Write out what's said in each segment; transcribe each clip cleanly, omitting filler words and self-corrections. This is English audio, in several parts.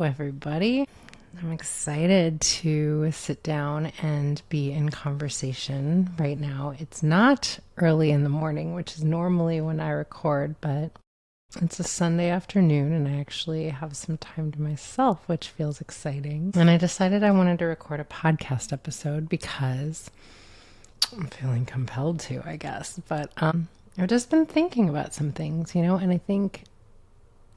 Everybody. I'm excited to sit down and be in conversation right now. It's not early in the morning, which is normally when I record, but it's a Sunday afternoon and I actually have some time to myself, which feels exciting. And I decided I wanted to record a podcast episode because I'm feeling compelled to, I guess. But I've just been thinking about some things, and I think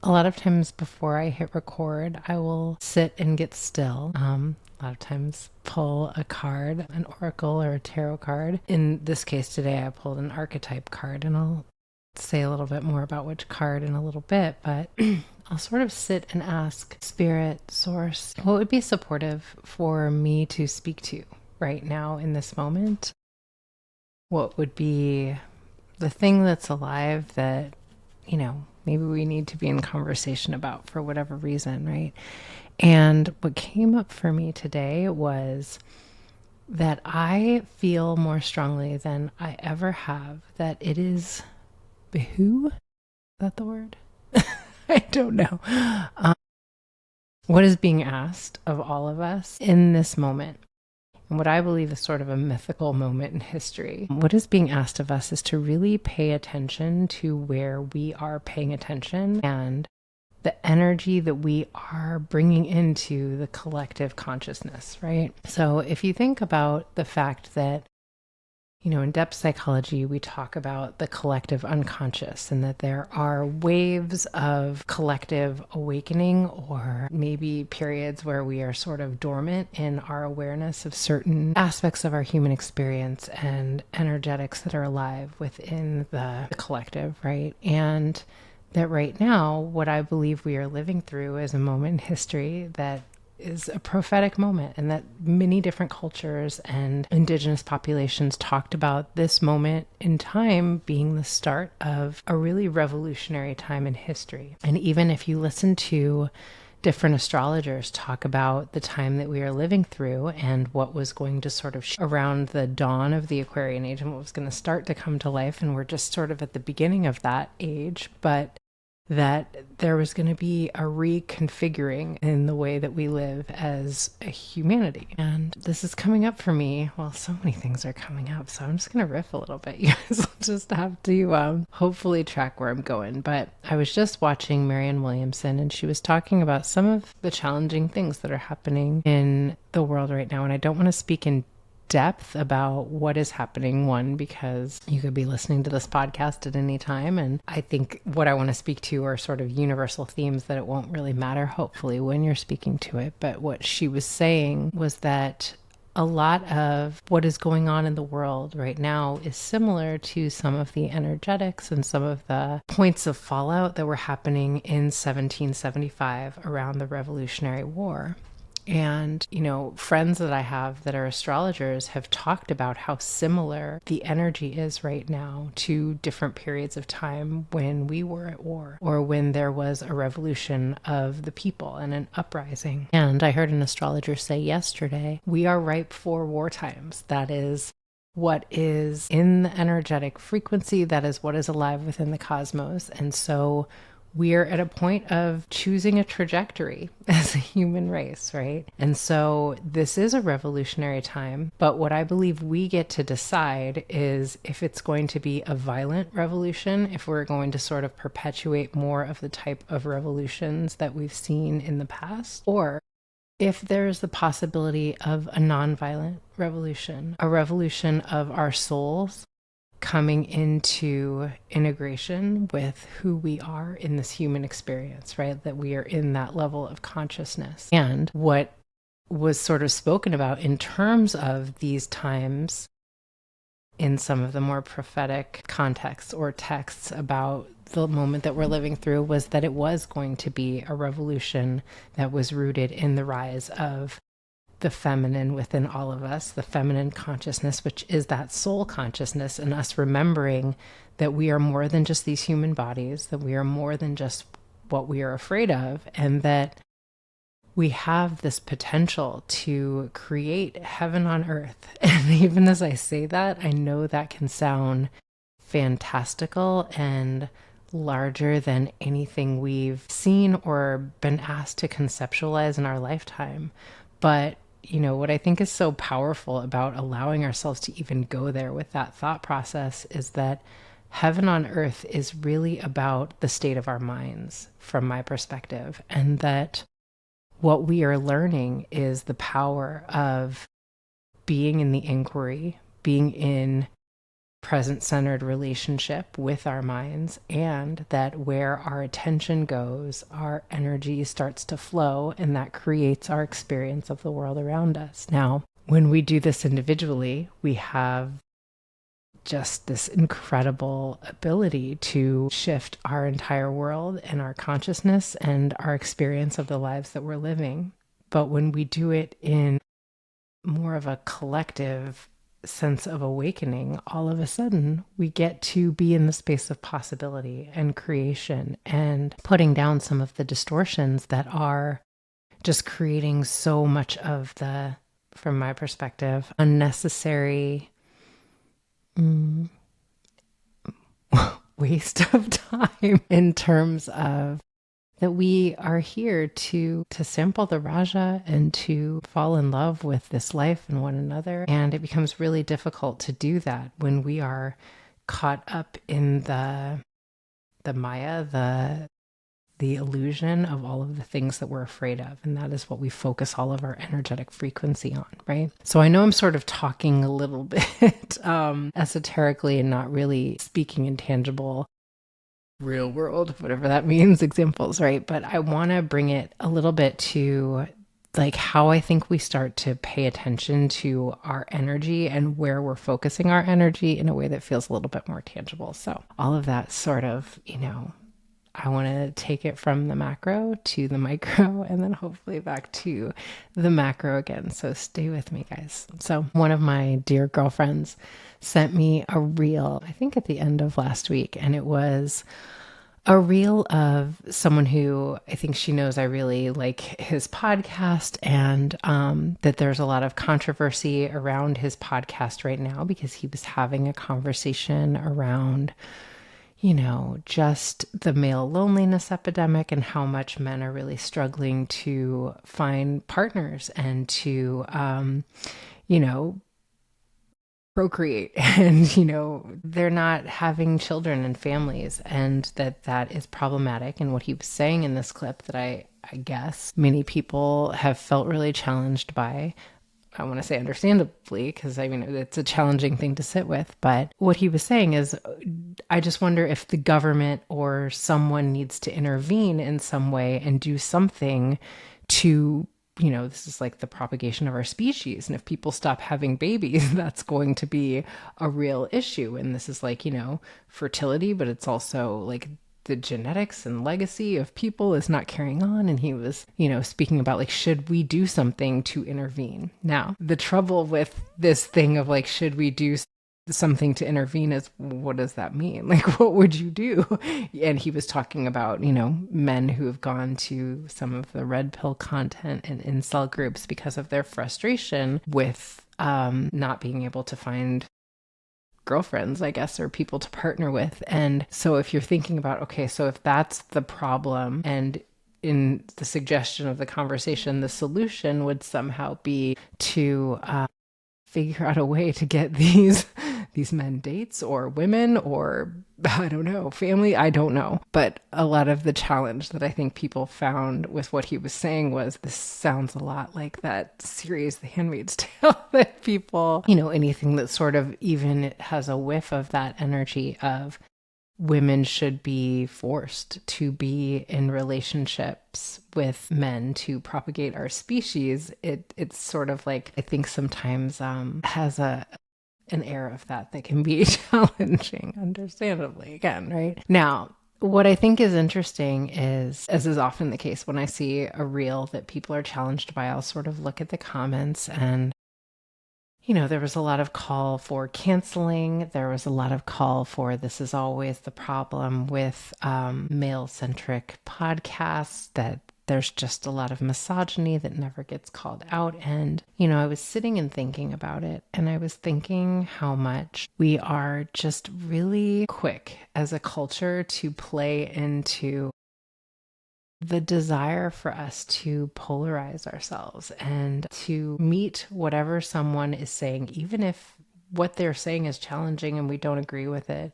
a lot of times before I hit record, I will sit and get still. A lot of times pull a card, an oracle or a tarot card. In this case today, I pulled an archetype card, and I'll say a little bit more about which card in a little bit, but I'll sort of sit and ask Spirit, Source, what would be supportive for me to speak to right now in this moment? What would be the thing that's alive that, maybe we need to be in conversation about for whatever reason, right? And what came up for me today was that I feel more strongly than I ever have that it is behoove, is that the word? I don't know. What is being asked of all of us in this moment? And what I believe is sort of a mythical moment in history. What is being asked of us is to really pay attention to where we are paying attention and the energy that we are bringing into the collective consciousness, right? So if you think about the fact that, in depth psychology, we talk about the collective unconscious and that there are waves of collective awakening or maybe periods where we are sort of dormant in our awareness of certain aspects of our human experience and energetics that are alive within the collective, right? And that right now, what I believe we are living through is a moment in history that is a prophetic moment, and that many different cultures and indigenous populations talked about this moment in time being the start of a really revolutionary time in history. And even if you listen to different astrologers talk about the time that we are living through and what was going to sort of around the dawn of the Aquarian age and what was going to start to come to life, and we're just sort of at the beginning of that age, but that there was going to be a reconfiguring in the way that we live as a humanity. And this is coming up for me. Well, so many things are coming up, so I'm just going to riff a little bit. You guys will just have to hopefully track where I'm going. But I was just watching Marianne Williamson, and she was talking about some of the challenging things that are happening in the world right now. And I don't want to speak in depth about what is happening, one, because you could be listening to this podcast at any time, and I think what I want to speak to are sort of universal themes that it won't really matter, hopefully, when you're speaking to it. But what she was saying was that a lot of what is going on in the world right now is similar to some of the energetics and some of the points of fallout that were happening in 1775 around the Revolutionary War. And, friends that I have that are astrologers have talked about how similar the energy is right now to different periods of time when we were at war or when there was a revolution of the people and an uprising. And I heard an astrologer say yesterday, we are ripe for war times. That is what is in the energetic frequency. That is what is alive within the cosmos. And so we're at a point of choosing a trajectory as a human race, right? And so this is a revolutionary time, but what I believe we get to decide is if it's going to be a violent revolution, if we're going to sort of perpetuate more of the type of revolutions that we've seen in the past, or if there's the possibility of a nonviolent revolution, a revolution of our souls coming into integration with who we are in this human experience, right? That we are in that level of consciousness. And what was sort of spoken about in terms of these times in some of the more prophetic contexts or texts about the moment that we're living through was that it was going to be a revolution that was rooted in the rise of the feminine within all of us, the feminine consciousness, which is that soul consciousness, and us remembering that we are more than just these human bodies, that we are more than just what we are afraid of, and that we have this potential to create heaven on earth. And even as I say that, I know that can sound fantastical and larger than anything we've seen or been asked to conceptualize in our lifetime. But, what I think is so powerful about allowing ourselves to even go there with that thought process is that heaven on earth is really about the state of our minds, from my perspective, and that what we are learning is the power of being in the inquiry, being in present-centered relationship with our minds, and that where our attention goes, our energy starts to flow, and that creates our experience of the world around us. Now, when we do this individually, we have just this incredible ability to shift our entire world and our consciousness and our experience of the lives that we're living. But when we do it in more of a collective sense of awakening, all of a sudden we get to be in the space of possibility and creation and putting down some of the distortions that are just creating so much of the, from my perspective, unnecessary waste of time, in terms of that we are here to sample the Raja and to fall in love with this life and one another. And it becomes really difficult to do that when we are caught up in the Maya, the illusion of all of the things that we're afraid of. And that is what we focus all of our energetic frequency on, right? So I know I'm sort of talking a little bit esoterically and not really speaking in tangible real world, whatever that means, examples, right? But I want to bring it a little bit to like how I think we start to pay attention to our energy and where we're focusing our energy in a way that feels a little bit more tangible. So all of that sort of, I want to take it from the macro to the micro and then hopefully back to the macro again. So stay with me, guys. So one of my dear girlfriends sent me a reel, I think at the end of last week, and it was a reel of someone who I think she knows I really like his podcast, and that there's a lot of controversy around his podcast right now because he was having a conversation around just the male loneliness epidemic and how much men are really struggling to find partners and to, procreate. And, they're not having children and families, and that is problematic. And what he was saying in this clip that I guess many people have felt really challenged by, I want to say understandably, because it's a challenging thing to sit with. But what he was saying is, I just wonder if the government or someone needs to intervene in some way and do something to, this is like the propagation of our species. And if people stop having babies, that's going to be a real issue. And this is like, fertility, but it's also like the genetics and legacy of people is not carrying on. And he was, speaking about like, should we do something to intervene? Now, the trouble with this thing of like, should we do something to intervene is, what does that mean? Like, what would you do? And he was talking about, men who have gone to some of the red pill content and incel groups because of their frustration with not being able to find girlfriends, I guess, or people to partner with. And so if you're thinking about, okay, so if that's the problem, and in the suggestion of the conversation, the solution would somehow be to figure out a way to get these men dates or women or, I don't know, family, I don't know. But a lot of the challenge that I think people found with what he was saying was, this sounds a lot like that series, The Handmaid's Tale, that people, anything that sort of even has a whiff of that energy of women should be forced to be in relationships with men to propagate our species. It's sort of like, I think sometimes has an air of that can be challenging, understandably, again, right? Now, what I think is interesting is, as is often the case, when I see a reel that people are challenged by, I'll sort of look at the comments, and there was a lot of call for canceling. There was a lot of call for, this is always the problem with male-centric podcasts, that there's just a lot of misogyny that never gets called out. And, I was sitting and thinking about it, and I was thinking how much we are just really quick as a culture to play into the desire for us to polarize ourselves and to meet whatever someone is saying, even if what they're saying is challenging and we don't agree with it,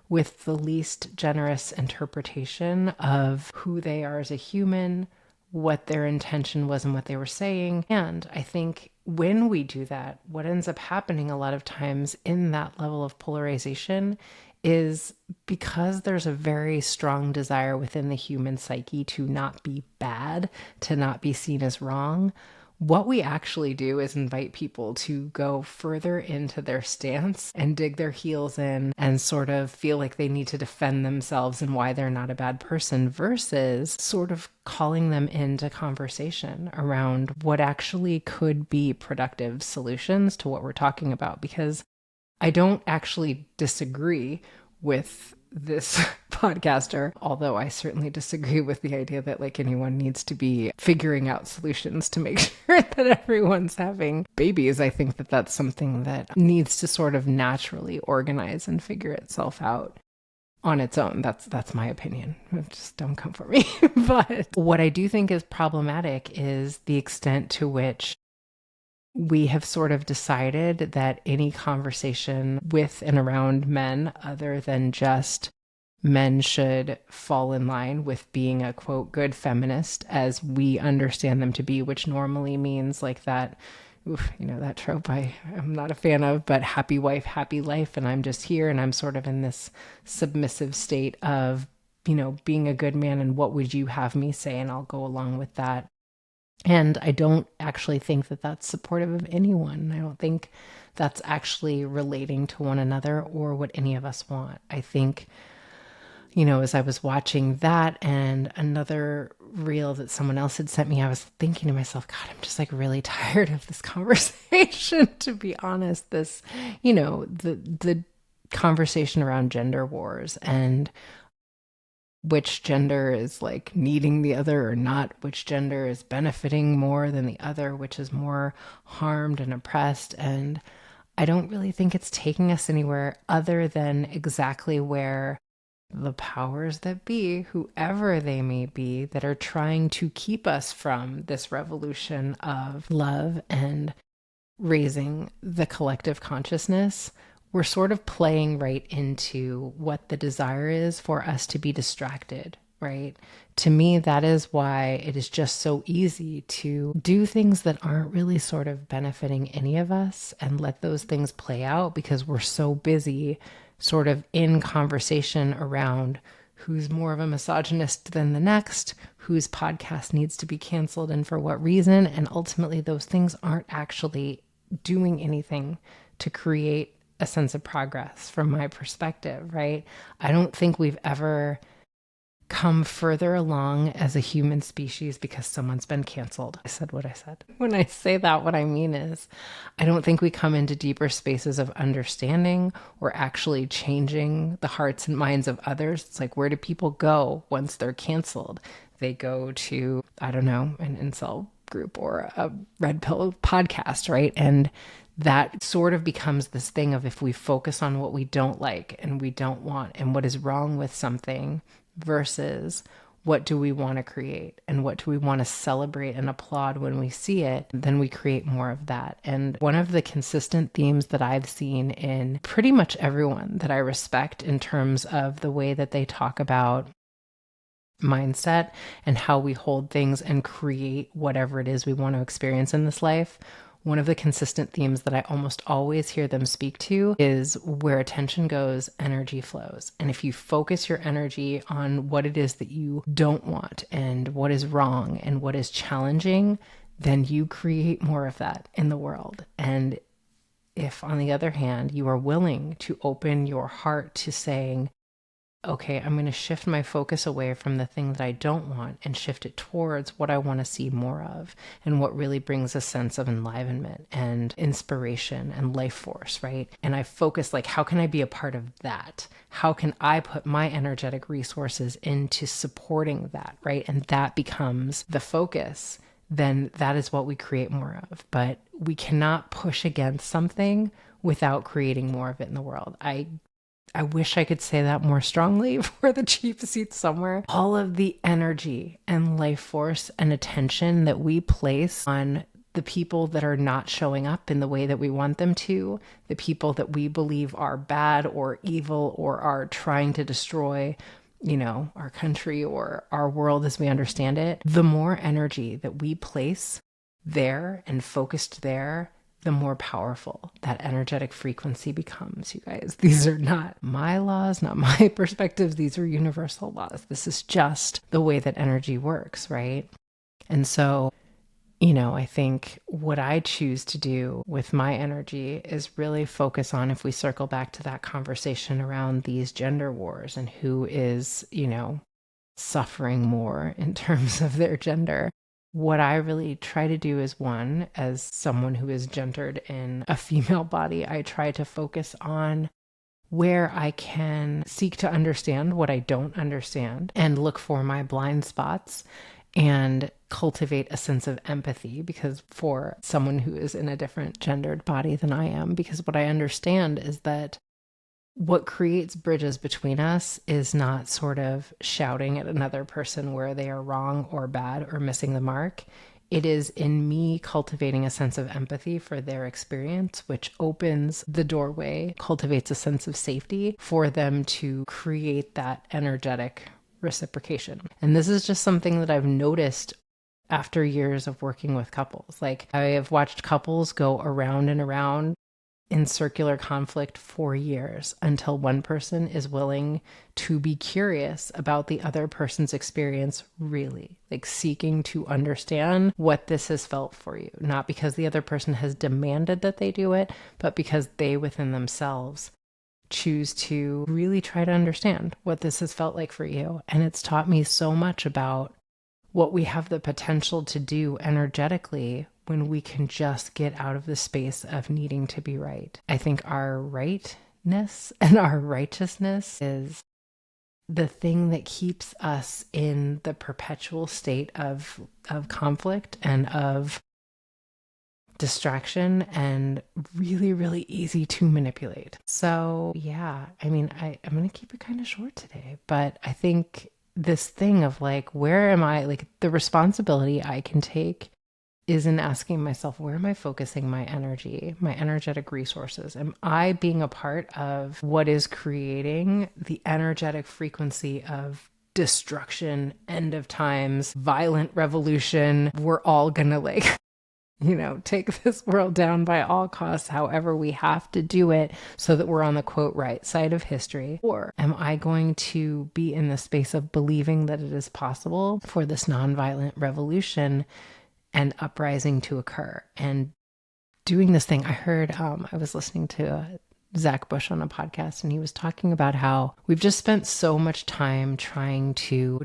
with the least generous interpretation of who they are as a human, what their intention was and what they were saying. And I think when we do that, what ends up happening a lot of times in that level of polarization is because there's a very strong desire within the human psyche to not be bad, to not be seen as wrong. What we actually do is invite people to go further into their stance and dig their heels in and sort of feel like they need to defend themselves and why they're not a bad person, versus sort of calling them into conversation around what actually could be productive solutions to what we're talking about. Because I don't actually disagree with this podcaster, although I certainly disagree with the idea that anyone needs to be figuring out solutions to make sure that everyone's having babies. I think that that's something that needs to sort of naturally organize and figure itself out on its own. That's my opinion. Just don't come for me. But what I do think is problematic is the extent to which we have sort of decided that any conversation with and around men other than just men should fall in line with being a, quote, good feminist as we understand them to be, which normally means that, that trope I'm not a fan of, but happy wife, happy life. And I'm just here and I'm sort of in this submissive state of, being a good man and what would you have me say? And I'll go along with that. And I don't actually think that that's supportive of anyone. I don't think that's actually relating to one another or what any of us want. I think, as I was watching that and another reel that someone else had sent me, I was thinking to myself, God, I'm just really tired of this conversation, to be honest. This, the conversation around gender wars and which gender is needing the other or not, which gender is benefiting more than the other, which is more harmed and oppressed. And I don't really think it's taking us anywhere other than exactly where the powers that be, whoever they may be, that are trying to keep us from this revolution of love and raising the collective consciousness, we're sort of playing right into what the desire is for us to be distracted, right? To me, that is why it is just so easy to do things that aren't really sort of benefiting any of us and let those things play out, because we're so busy sort of in conversation around who's more of a misogynist than the next, whose podcast needs to be canceled and for what reason. And ultimately, those things aren't actually doing anything to create a sense of progress from my perspective, right? I don't think we've ever come further along as a human species because someone's been canceled. I said what I said. When I say that, what I mean is I don't think we come into deeper spaces of understanding or actually changing the hearts and minds of others. It's where do people go once they're canceled? They go to, I don't know, an incel group or a red pill podcast, right? And that sort of becomes this thing of, if we focus on what we don't like and we don't want and what is wrong with something versus what do we want to create and what do we want to celebrate and applaud when we see it, then we create more of that. And one of the consistent themes that I've seen in pretty much everyone that I respect in terms of the way that they talk about mindset and how we hold things and create whatever it is we want to experience in this life, one of the consistent themes that I almost always hear them speak to is where attention goes, energy flows. And if you focus your energy on what it is that you don't want and what is wrong and what is challenging, then you create more of that in the world. And if, on the other hand, you are willing to open your heart to saying, okay, I'm going to shift my focus away from the thing that I don't want and shift it towards what I want to see more of and what really brings a sense of enlivenment and inspiration and life force, right? And I focus like, how can I be a part of that? How can I put my energetic resources into supporting that, right? And that becomes the focus. Then that is what we create more of. But we cannot push against something without creating more of it in the world. I wish I could say that more strongly for the cheap seats somewhere. All of the energy and life force and attention that we place on the people that are not showing up in the way that we want them to, the people that we believe are bad or evil or are trying to destroy, our country or our world as we understand it, the more energy that we place there and focused there, the more powerful that energetic frequency becomes, you guys. These are not my laws, not my perspectives. These are universal laws. This is just the way that energy works, right? And so, I think what I choose to do with my energy is really focus on, if we circle back to that conversation around these gender wars and who is, suffering more in terms of their gender. What I really try to do is, one, as someone who is gendered in a female body, I try to focus on where I can seek to understand what I don't understand and look for my blind spots and cultivate a sense of empathy, because for someone who is in a different gendered body than I am, because what I understand is that what creates bridges between us is not sort of shouting at another person where they are wrong or bad or missing the mark. It is in me cultivating a sense of empathy for their experience, which opens the doorway, cultivates a sense of safety for them to create that energetic reciprocation. And this is just something that I've noticed after years of working with couples. Like, I have watched couples go around and around in circular conflict for years until one person is willing to be curious about the other person's experience, really, like seeking to understand what this has felt for you. Not because the other person has demanded that they do it, but because they within themselves choose to really try to understand what this has felt like for you. And it's taught me so much about what we have the potential to do energetically when we can just get out of the space of needing to be right. I think our rightness and our righteousness is the thing that keeps us in the perpetual state of conflict and of distraction, and really, really easy to manipulate. So yeah, I'm going to keep it kind of short today, but I think this thing of like, where am I, like the responsibility I can take is in asking myself, where am I focusing my energy, my energetic resources? Am I being a part of what is creating the energetic frequency of destruction, end of times, violent revolution? We're all gonna take this world down by all costs, however we have to do it so that we're on the quote right side of history? Or am I going to be in the space of believing that it is possible for this nonviolent revolution and uprising to occur and doing this thing? I heard, I was listening to Zach Bush on a podcast, and he was talking about how we've just spent so much time trying to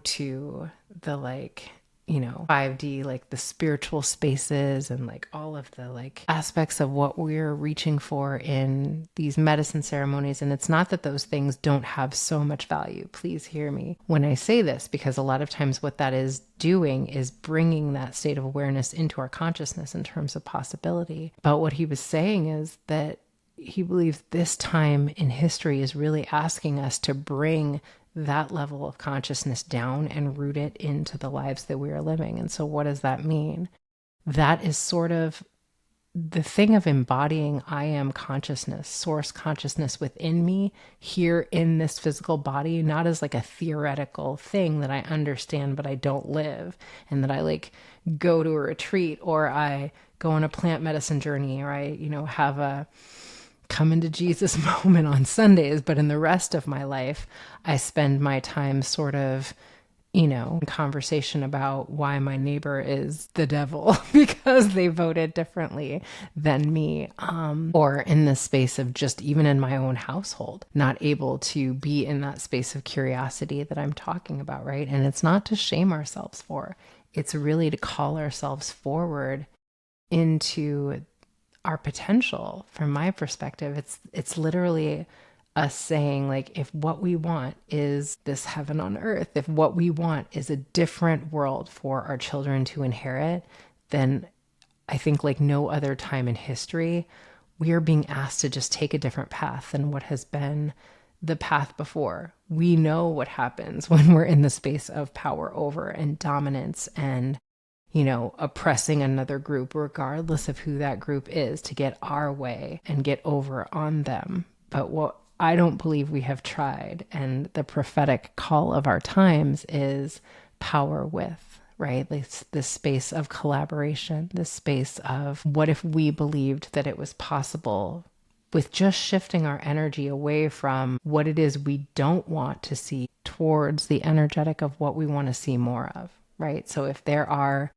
the 5D, like the spiritual spaces and like all of the like aspects of what we're reaching for in these medicine ceremonies. And it's not that those things don't have so much value. Please hear me when I say this, because a lot of times what that is doing is bringing that state of awareness into our consciousness in terms of possibility. But what he was saying is that he believes this time in history is really asking us to bring that level of consciousness down and root it into the lives that we are living. And so what does that mean? That is sort of the thing of embodying I am consciousness, source consciousness within me here in this physical body, not as like a theoretical thing that I understand but I don't live, and that I like go to a retreat or I go on a plant medicine journey, or I, have a come into Jesus moment on Sundays, but in the rest of my life, I spend my time sort of, conversation about why my neighbor is the devil because they voted differently than me. Or in the space of just even in my own household, not able to be in that space of curiosity that I'm talking about, right? And it's not to shame ourselves for, it's really to call ourselves forward into our potential. From my perspective, it's literally us saying, like, if what we want is this heaven on earth, if what we want is a different world for our children to inherit, then I think like no other time in history, we are being asked to just take a different path than what has been the path before. We know what happens when we're in the space of power over and dominance and oppressing another group, regardless of who that group is, to get our way and get over on them. But what I don't believe we have tried, and the prophetic call of our times is power with, right? This space of collaboration, this space of what if we believed that it was possible with just shifting our energy away from what it is we don't want to see towards the energetic of what we want to see more of, right? So if there are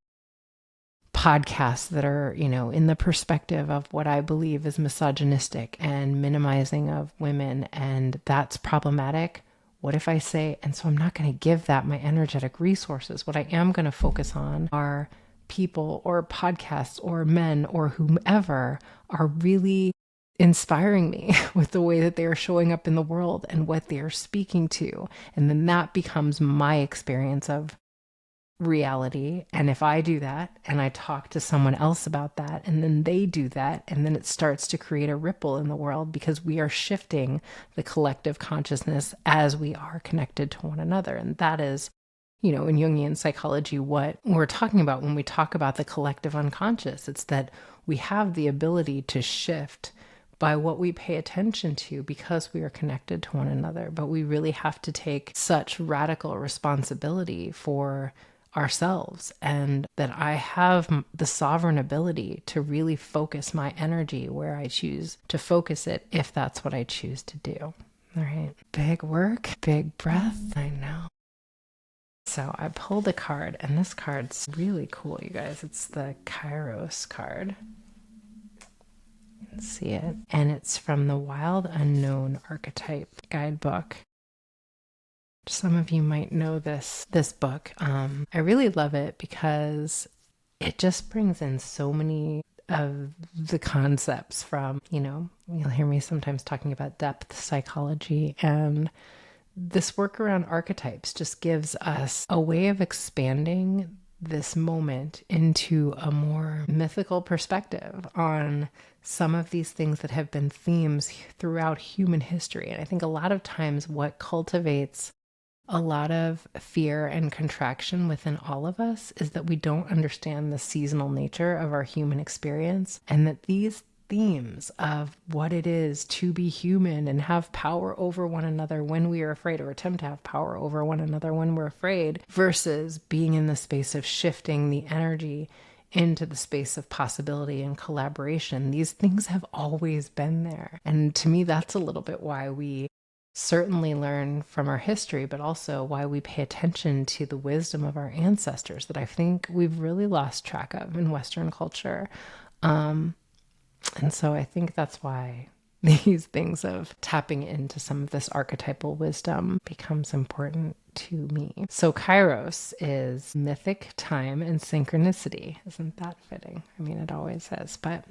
podcasts that are, in the perspective of what I believe is misogynistic and minimizing of women, and that's problematic, what if I say, and so I'm not going to give that my energetic resources. What I am going to focus on are people or podcasts or men or whomever are really inspiring me with the way that they are showing up in the world and what they are speaking to. And then that becomes my experience of reality. And if I do that and I talk to someone else about that, and then they do that, and then it starts to create a ripple in the world because we are shifting the collective consciousness as we are connected to one another. And that is, in Jungian psychology, what we're talking about when we talk about the collective unconscious. It's that we have the ability to shift by what we pay attention to because we are connected to one another. But we really have to take such radical responsibility for ourselves, and that I have the sovereign ability to really focus my energy where I choose to focus it, if that's what I choose to do. All right. Big work, big breath. I know. So I pulled a card, and this card's really cool, you guys. It's the Kairos card. You can see it. And it's from the Wild Unknown Archetype guidebook. Some of you might know this book. I really love it because it just brings in so many of the concepts from, you'll hear me sometimes talking about depth psychology, and this work around archetypes just gives us a way of expanding this moment into a more mythical perspective on some of these things that have been themes throughout human history. And I think a lot of times what cultivates a lot of fear and contraction within all of us is that we don't understand the seasonal nature of our human experience, and that these themes of what it is to be human and have power over one another when we are afraid, or attempt to have power over one another when we're afraid, versus being in the space of shifting the energy into the space of possibility and collaboration. These things have always been there. And to me, that's a little bit why we certainly learn from our history, but also why we pay attention to the wisdom of our ancestors that I think we've really lost track of in Western culture. And so I think that's why these things of tapping into some of this archetypal wisdom becomes important to me. So Kairos is mythic time and synchronicity. Isn't that fitting? I mean, it always is, but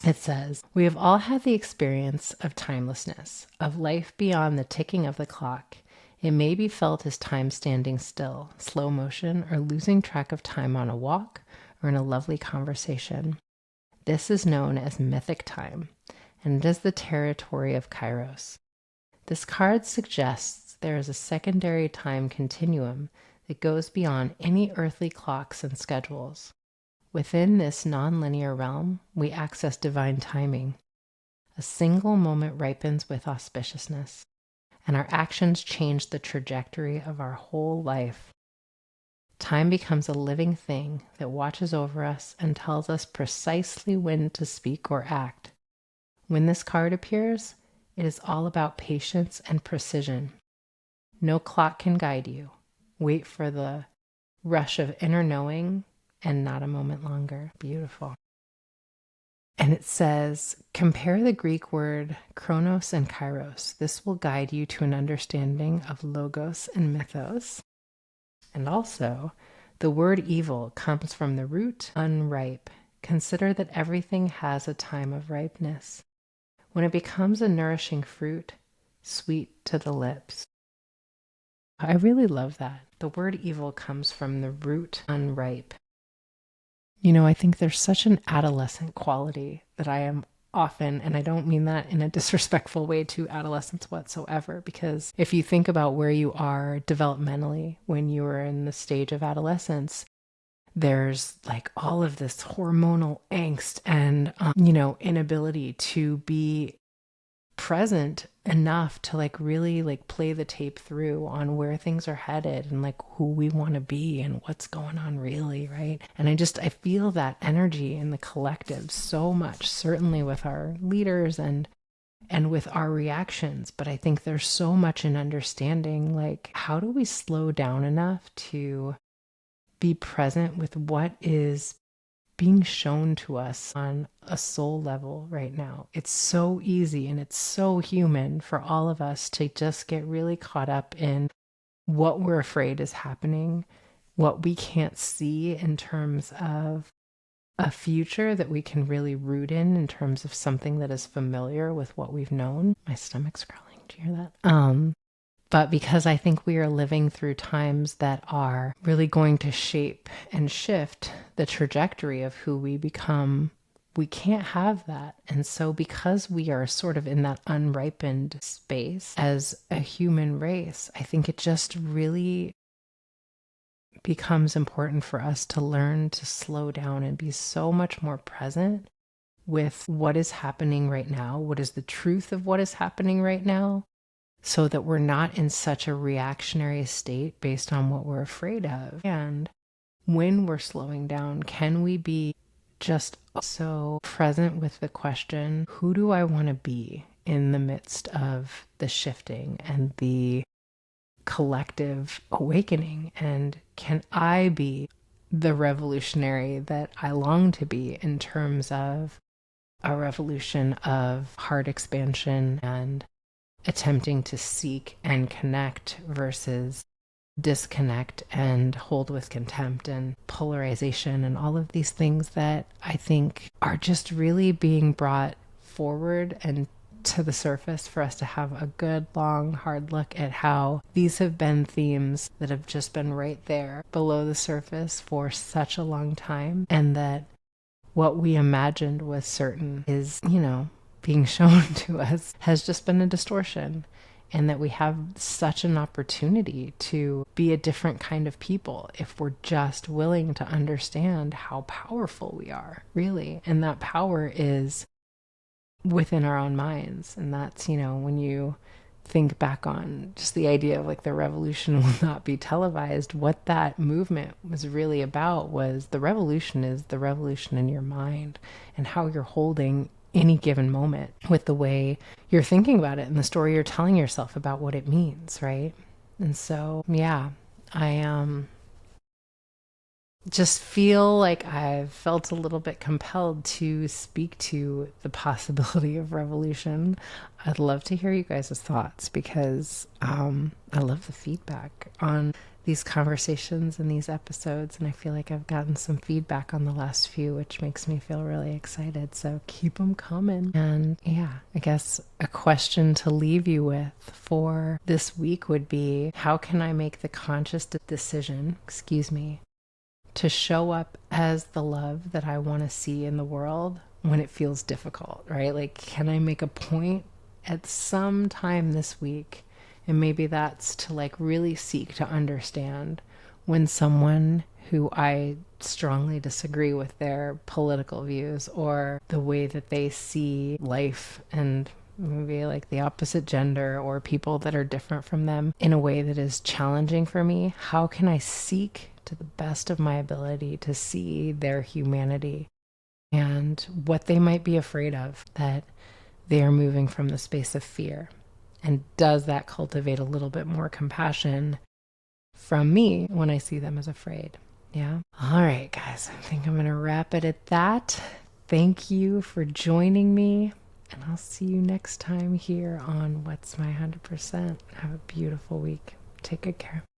it says, we have all had the experience of timelessness, of life beyond the ticking of the clock. It may be felt as time standing still, slow motion, or losing track of time on a walk or in a lovely conversation. This is known as mythic time, and it is the territory of Kairos. This card suggests there is a secondary time continuum that goes beyond any earthly clocks and schedules. Within this non-linear realm, we access divine timing. A single moment ripens with auspiciousness, and our actions change the trajectory of our whole life. Time becomes a living thing that watches over us and tells us precisely when to speak or act. When this card appears, it is all about patience and precision. No clock can guide you. Wait for the rush of inner knowing and not a moment longer. Beautiful. And it says, compare the Greek word chronos and kairos. This will guide you to an understanding of logos and mythos. And also, the word evil comes from the root unripe. Consider that everything has a time of ripeness. When it becomes a nourishing fruit, sweet to the lips. I really love that. The word evil comes from the root unripe. You know, I think there's such an adolescent quality that I am often, and I don't mean that in a disrespectful way to adolescents whatsoever, because if you think about where you are developmentally when you are in the stage of adolescence, there's like all of this hormonal angst and, inability to be present enough to like really like play the tape through on where things are headed and like who we want to be and what's going on really, right? And I feel that energy in the collective so much, certainly with our leaders and with our reactions. But I think there's so much in understanding, like, how do we slow down enough to be present with what is being shown to us on a soul level right now? It's so easy and it's so human for all of us to just get really caught up in what we're afraid is happening, what we can't see in terms of a future that we can really root in terms of something that is familiar with what we've known. My stomach's growling. Do you hear that? But because I think we are living through times that are really going to shape and shift the trajectory of who we become, we can't have that. And so because we are sort of in that unripened space as a human race, I think it just really becomes important for us to learn to slow down and be so much more present with what is happening right now, what is the truth of what is happening right now, so that we're not in such a reactionary state based on what we're afraid of. And when we're slowing down, can we be just so present with the question, who do I want to be in the midst of the shifting and the collective awakening? And can I be the revolutionary that I long to be in terms of a revolution of heart expansion and attempting to seek and connect versus disconnect and hold with contempt and polarization and all of these things that I think are just really being brought forward and to the surface for us to have a good, long, hard look at how these have been themes that have just been right there below the surface for such a long time, and that what we imagined was certain is, being shown to us has just been a distortion, and that we have such an opportunity to be a different kind of people if we're just willing to understand how powerful we are, really. And that power is within our own minds. And that's, when you think back on just the idea of like the revolution will not be televised, what that movement was really about was the revolution is the revolution in your mind and how you're holding any given moment with the way you're thinking about it and the story you're telling yourself about what it means, right? And so, yeah, I just feel like I've felt a little bit compelled to speak to the possibility of revolution. I'd love to hear you guys' thoughts because I love the feedback on these conversations and these episodes, and I feel like I've gotten some feedback on the last few, which makes me feel really excited. So keep them coming. And yeah, I guess a question to leave you with for this week would be, how can I make the conscious decision, to show up as the love that I want to see in the world when it feels difficult, right? Like, can I make a point at some time this week? And maybe that's to like really seek to understand when someone who I strongly disagree with their political views or the way that they see life and maybe like the opposite gender or people that are different from them in a way that is challenging for me, how can I seek to the best of my ability to see their humanity and what they might be afraid of, that they are moving from the space of fear? And does that cultivate a little bit more compassion from me when I see them as afraid. Yeah. All right, guys, I think I'm going to wrap it at that. Thank you for joining me, and I'll see you next time here on What's My 100%. Have a beautiful week. Take good care.